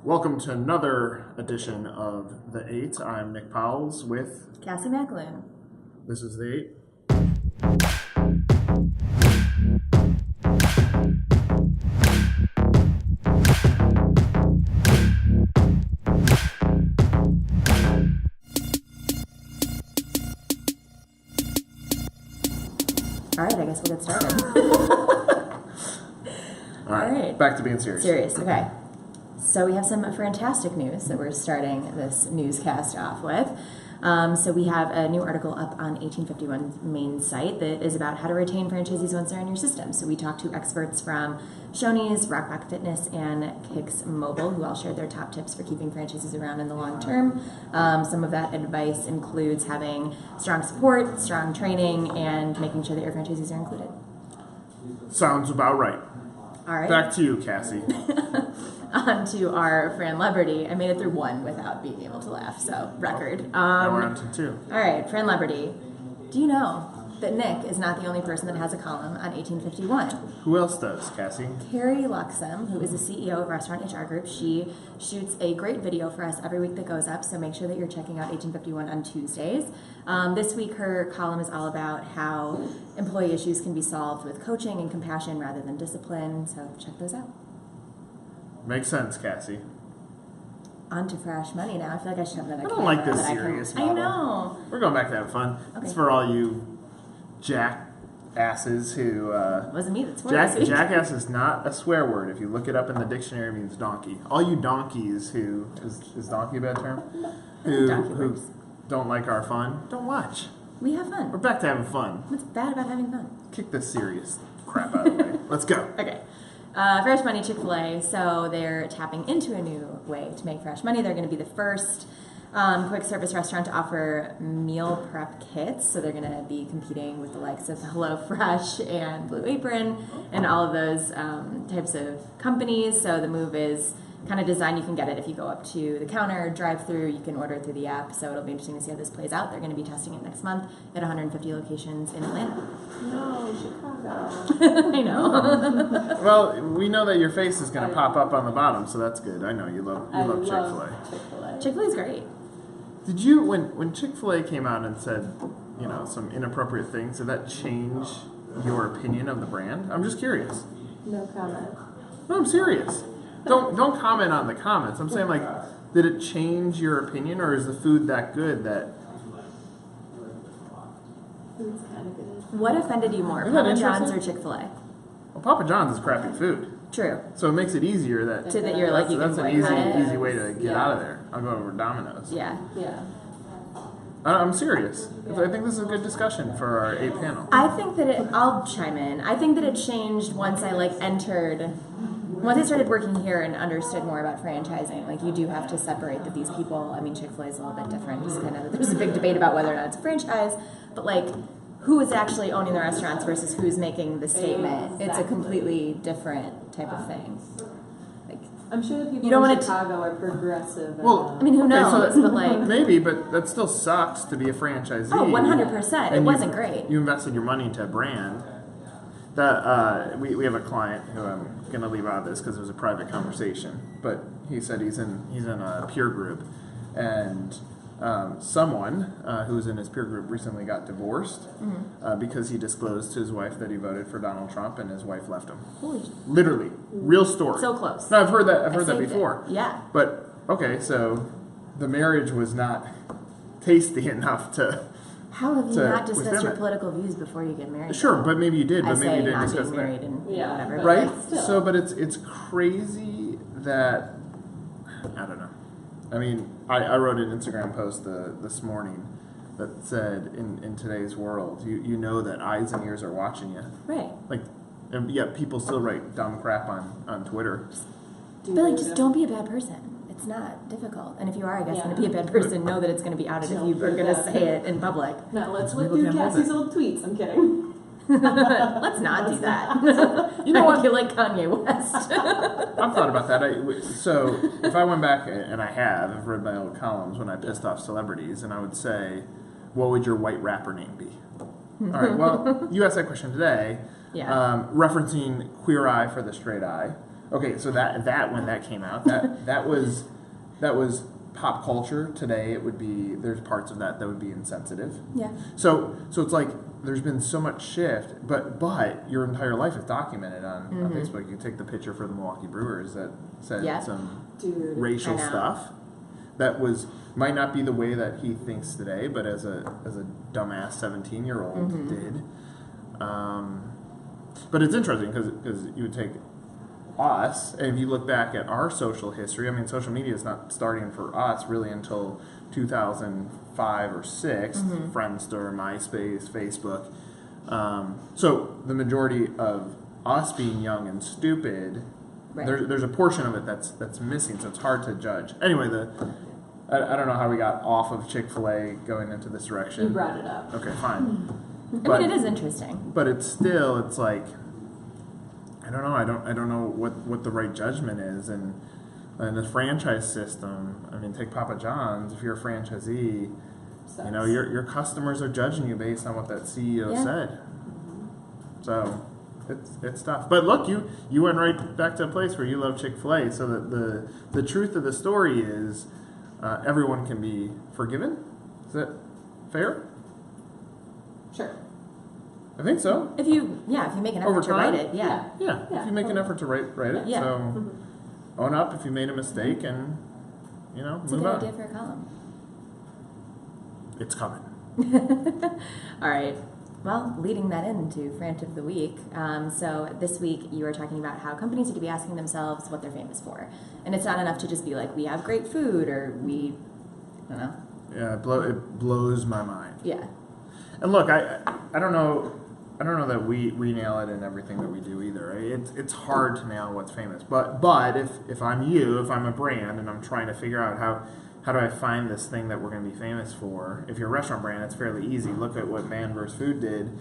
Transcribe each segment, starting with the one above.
Welcome to another edition of The Eight. I'm Nick Powells with Cassie McAloon. This is The Eight. All right, I guess we'll get started. All right, back to being serious. Serious, okay. So we have some fantastic news that we're starting this newscast off with. So we have a new article up on 1851's main site that is about how to retain franchisees once they're in your system. So we talked to experts from Shoney's, Rockback Fitness, and Kicks Mobile, who all shared their top tips for keeping franchises around in the long term. Some of that advice includes having strong support, strong training, and making sure that your franchisees are included. Sounds about right. All right. Back to you, Cassie. On to our Fran Leberty. I made it through one without being able to laugh, so record. Now we're on to two. All right, Fran Leberty. Do you know that Nick is not the only person that has a column on 1851? Who else does, Cassie? Carrie Luxem, who is the CEO of Restaurant HR Group, she shoots a great video for us every week that goes up, so make sure that you're checking out 1851 on Tuesdays. This week, her column is all about how employee issues can be solved with coaching and compassion rather than discipline, so check those out. Makes sense, Cassie. On to Fresh Money now. I feel like I should have another I don't like camera this that serious I can... model. I know. We're going back to have fun. Okay. It's for all you jackasses who... Wasn't me that swore this week. Jackass is not a swear word. If you look it up in the dictionary, it means donkey. All you donkeys who... Is donkey a bad term? Who don't like our fun, don't watch. We have fun. We're back to having fun. What's bad about having fun? Kick this serious crap out of the way. Let's go. Okay. Fresh Money Chick-Fil-A, so they're tapping into a new way to make fresh money. They're going to be the first quick service restaurant to offer meal prep kits. So they're going to be competing with the likes of HelloFresh and Blue Apron and all of those types of companies. So the move is kind of designed, you can get it if you go up to the counter, drive through, you can order it through the app. So it'll be interesting to see how this plays out. They're going to be testing it next month at 150 locations in Atlanta. No, Chicago. I know. Well, we know that your face is going to pop up on the bottom, so that's good. I know you love Chick-fil-A. Chick-fil-A. Chick-fil-A is great. Did you, when Chick-fil-A came out and said, some inappropriate things, did that change your opinion of the brand? I'm just curious. No comment. No, I'm serious. Don't comment on the comments. I'm saying, did it change your opinion, or is the food that good that... Food's kind of good. What offended you more, Isn't that Papa John's or interesting? Chick-fil-A? Well, Papa John's is crappy food. True. So it makes it easier that... So that you're like, That's an boycott it. easy way to get out of there. I'll go over Domino's. Yeah. Yeah. I'm serious. I think this is a good discussion for our 8 panel. I think that I'll chime in. I think that it changed once I once I started working here and understood more about franchising. Like, you do have to separate that these people, I mean, Chick-fil-A is a little bit different. Just kind of, there's a big debate about whether or not it's a franchise, but who is actually owning the restaurants versus who's making the statement. It's a completely different type of thing. I'm sure the people You don't in want Chicago are progressive. Well, I mean, who knows? So but maybe, but that still sucks to be a franchisee. Oh, 100%. It wasn't great. You invested your money into a brand. We have a client who I'm going to leave out of this because it was a private conversation, but he said he's in a peer group, and someone who was in his peer group recently got divorced because he disclosed to his wife that he voted for Donald Trump, and his wife left him. Holy, Literally, real story. so close. No, I've heard that Saved before. it. Yeah. But okay, so the marriage was not tasty enough to. How have you to not discussed within your it. political views before you get married? Sure, but maybe you did. I But maybe say you didn't not discuss being married that. and Yeah, whatever. but Right? still. So, but it's crazy that I don't know. I mean, I wrote an Instagram post this morning that said, in today's world, you know that eyes and ears are watching you. Right. And yet people still write dumb crap on Twitter. But just don't be a bad person. It's not difficult. And if you are, I guess, going to be a bad person, know that it's going to be outed if you are going to say it in public. Now let's People look through can't hold Cassie's it. old tweets. I'm kidding. Let's not do that. You know what? I feel like Kanye West. I've thought about that. So if I went back, and I've read my old columns when I pissed off celebrities, and I would say, what would your white rapper name be? All right, well, you asked that question today, Yeah. referencing Queer Eye for the Straight Eye. Okay, so that when that came out, that was pop culture. Today it would be, there's parts of that would be insensitive. Yeah. So it's like there's been so much shift, but your entire life is documented on Facebook. You take the picture for the Milwaukee Brewers that said some racial stuff that might not be the way that he thinks today, but as a dumbass 17-year-old did. But it's interesting because you would take us, and if you look back at our social history, I mean, social media is not starting for us really until 2005 or 6, Friendster, MySpace, Facebook. So the majority of us being young and stupid, there's a portion of it that's missing, so it's hard to judge. Anyway, I don't know how we got off of Chick-Fil-A going into this direction. You brought it up. Okay, fine. I mean, it is interesting. But it's like, I don't know. I don't know what the right judgment is, and the franchise system. I mean, take Papa John's. If you're a franchisee, you know your customers are judging you based on what that CEO said. So it's tough. But look, you went right back to a place where you love Chick-fil-A. So that the truth of the story is, everyone can be forgiven. Is that fair? Sure. I think so. If you make an effort to write it, Yeah. If you make an effort to write it, so own up if you made a mistake and it's move a good on. idea for a column. It's coming. All right. Well, leading that into Frant of the Week. So this week you were talking about how companies need to be asking themselves what they're famous for, and it's not enough to just be like, we have great food, or I don't know. Yeah, it blows my mind. Yeah. And look, I don't know that we nail it in everything that we do either. It's hard to nail what's famous. But if I'm if I'm a brand and I'm trying to figure out how do I find this thing that we're going to be famous for? If you're a restaurant brand, it's fairly easy. Look at what Man vs. Food did.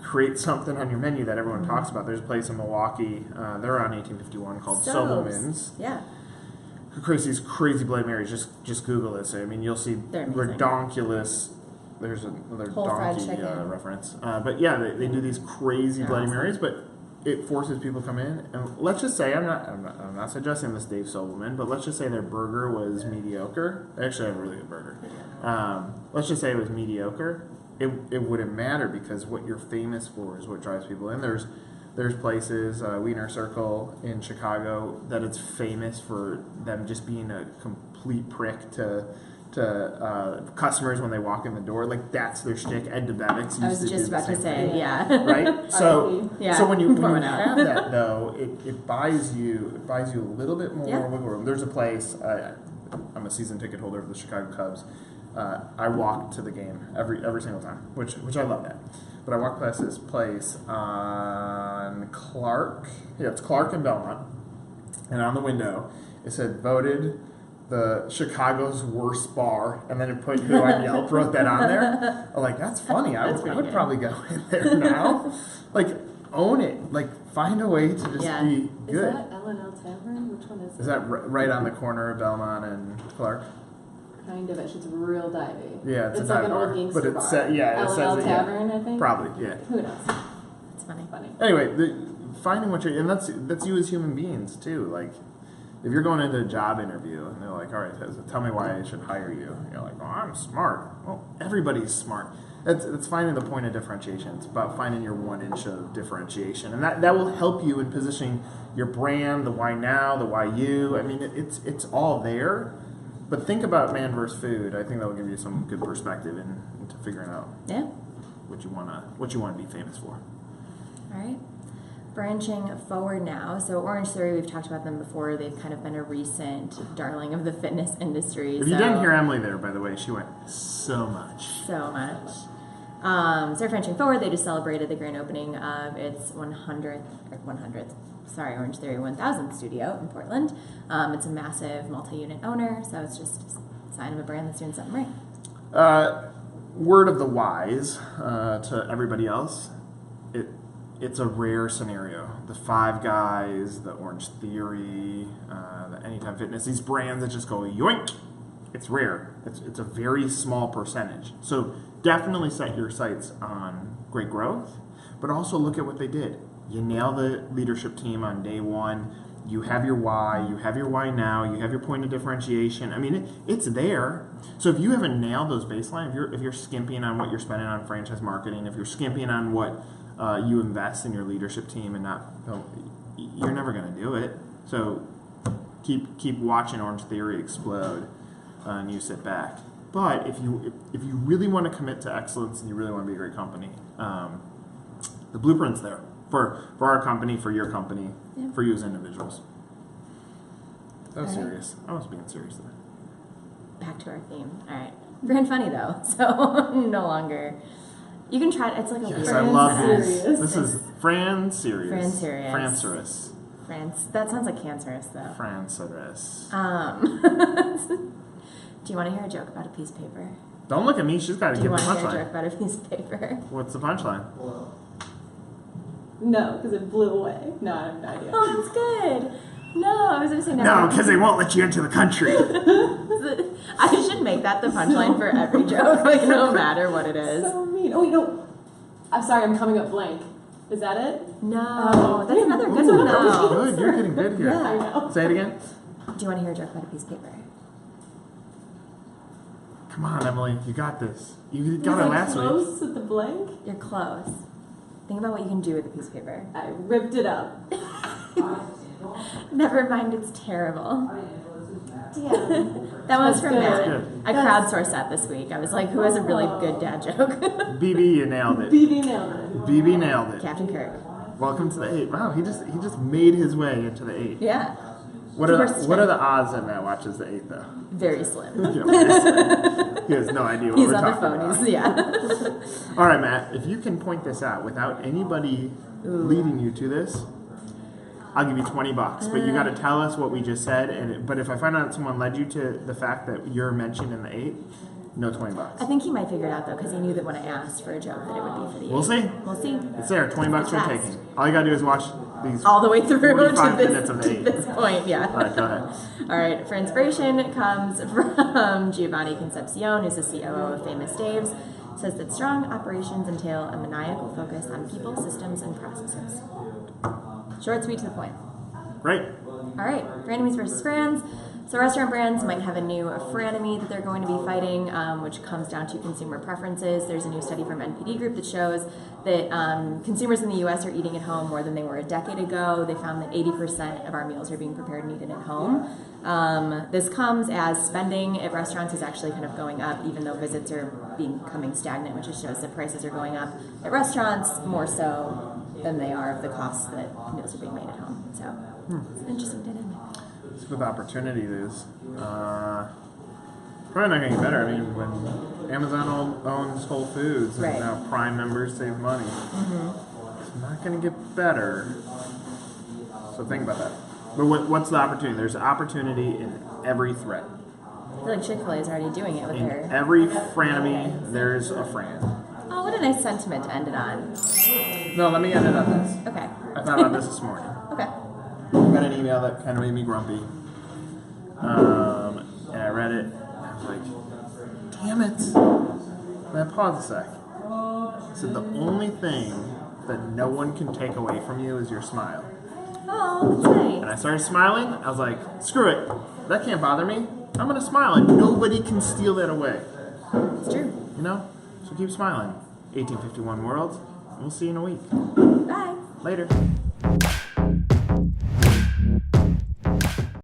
Create something on your menu that everyone talks about. There's a place in Milwaukee, they're on 1851, called Sobelman's. Yeah. Who creates these crazy Bloody Marys. Just Google this. I mean, you'll see redonkulous. There's another whole donkey reference. But yeah, they do these crazy Bloody Marys, but it forces people to come in. And let's just say, I'm not suggesting this Dave Sobelman, but let's just say their burger was mediocre. They actually have a really good burger. Let's just say it was mediocre. It wouldn't matter, because what you're famous for is what drives people in. There's places, Wiener Circle in Chicago, that it's famous for them just being a complete prick to customers when they walk in the door. Like, that's their shtick. Ed DeBevick's I was just about to say, right? So when you have out. that, though, it buys you a little bit more wiggle room. There's a place, I'm a season ticket holder of the Chicago Cubs. I walk to the game every single time, which I love that. But I walked past this place on Clark. Yeah, it's Clark and Belmont. And on the window, it said, voted the Chicago's worst bar, and then it put who on Yelp, wrote that on there. I'm like, that's funny. I would probably go in there now. Like, own it. Like, find a way to just be good. Is that L&L Tavern? Which one is it? Is that right on the corner of Belmont and Clark? Kind of. It's really divey. Yeah, it's like an bar. old gangster But it bar. says L&L Tavern, I think? Probably, yeah. Who knows? It's funny. Anyway, finding what you're, and that's you as human beings too. Like, if you're going into a job interview and they're like, all right, tell me why I should hire you. And you're like, oh, I'm smart. Well, everybody's smart. That's finding the point of differentiation. It's about finding your 1 inch of differentiation. And that will help you in positioning your brand, the why now, the why you. I mean, it's all there. But think about Man vs. Food. I think that will give you some good perspective into figuring out what you want to be famous for. All right. Branching forward now, so Orange Theory, we've talked about them before. They've kind of been a recent darling of the fitness industry. If you didn't hear Emily there, by the way, she went so much. So they're branching forward. They just celebrated the grand opening of its 100th Orange Theory 1000 studio in Portland. It's a massive multi-unit owner, so it's just a sign of a brand that's doing something right. Word of the wise to everybody else, it's a rare scenario. The Five Guys, the Orange Theory, the Anytime Fitness, these brands that just go yoink, it's rare. It's a very small percentage. So definitely set your sights on great growth, but also look at what they did. You nail the leadership team on day one. You have your why. You have your why now. You have your point of differentiation. I mean, it's there. So if you haven't nailed those baseline, if you're skimping on what you're spending on franchise marketing, if you're skimping on what you invest in your leadership team, and not, you're never going to do it. So keep watching Orange Theory explode, and you sit back. But if you really want to commit to excellence and you really want to be a great company, the blueprint's there for our company, for your company, for you as individuals. That was serious. I was being serious there. Back to our theme. All right. Brand funny though, so no longer. You can try it. It's like a Yes, weird. I love Serious. these. This is Fran Serious. Fran Serious. Francerous. That sounds like cancerous though. Francerous. Do you want to hear a joke about a piece of paper? Don't look at me. She's got to Do give you the want to hear a joke punchline. about a piece of paper? What's the punchline? No, because it blew away. No, I have no idea. Oh, that's good. No, I was going to say No, because they won't let you into the country. I should make that the punchline for every joke, like no matter what it is. So mean. Oh, wait, no. I'm sorry, I'm coming up blank. Is that it? No, that's another good one though. Good, you're getting good here. Yeah. I know. Say it again. Do you want to hear a joke about a piece of paper? Come on, Emily. You got this. You got Was it I last week. close with the blank? You're close. Think about what you can do with a piece of paper. I ripped it up. Never mind, it's terrible. Damn. That was from good. Matt. Good. I crowdsourced that this week. I was like, who has a really good dad joke? BB, you nailed it. BB nailed it. BB nailed it. Captain Kirk. Welcome to the 8. Wow, he just made his way into the 8. Yeah. What are the odds that Matt watches the 8 though? Very slim. He has no idea what He's we're on the talking phone. about. He's, yeah. All right, Matt. If you can point this out without anybody leading you to this, I'll give you $20. But you got to tell us what we just said. But if I find out someone led you to the fact that you're mentioned in the 8, no $20. I think he might figure it out though, because he knew that when I asked for a joke, that it would be for the. We'll see. We'll see. It's there. $20 for Test. taking. All you got to do is watch these All the way through to 45 minutes of the 8. this point, yeah. All right, go ahead. All right, for inspiration comes from Giovanni Concepcion, who's the COO of Famous Dave's. Says that strong operations entail a maniacal focus on people, systems, and processes. Short, sweet, to the point. Great. All right, frenemies versus friends. So restaurant brands might have a new frenemy that they're going to be fighting, which comes down to consumer preferences. There's a new study from NPD Group that shows that consumers in the U.S. are eating at home more than they were a decade ago. They found that 80% of our meals are being prepared and eaten at home. This comes as spending at restaurants is actually kind of going up, even though visits are becoming stagnant, which just shows that prices are going up at restaurants more so than they are of the costs that meals are being made at home. So it's an interesting dynamic. With opportunity, it is. Probably not going to get better. I mean, when Amazon owns Whole Foods and Right. now Prime members save money, it's not going to get better. So think about that. But what's the opportunity? There's opportunity in every threat. I feel like Chick-Fil-A is already doing it with In their... every frenemy, there's a Fran. Oh, what a nice sentiment to end it on. No, let me end it on this. Okay. I thought about this morning. Okay. I got an email that kind of made me grumpy. And I read it, and I was like, damn it. And I paused a sec. I said, the only thing that no one can take away from you is your smile. Oh, that's And nice. I started smiling. I was like, screw it. That can't bother me. I'm going to smile, and nobody can steal that away. It's true. You know? So keep smiling. 1851 World. We'll see you in a week. Bye. Later.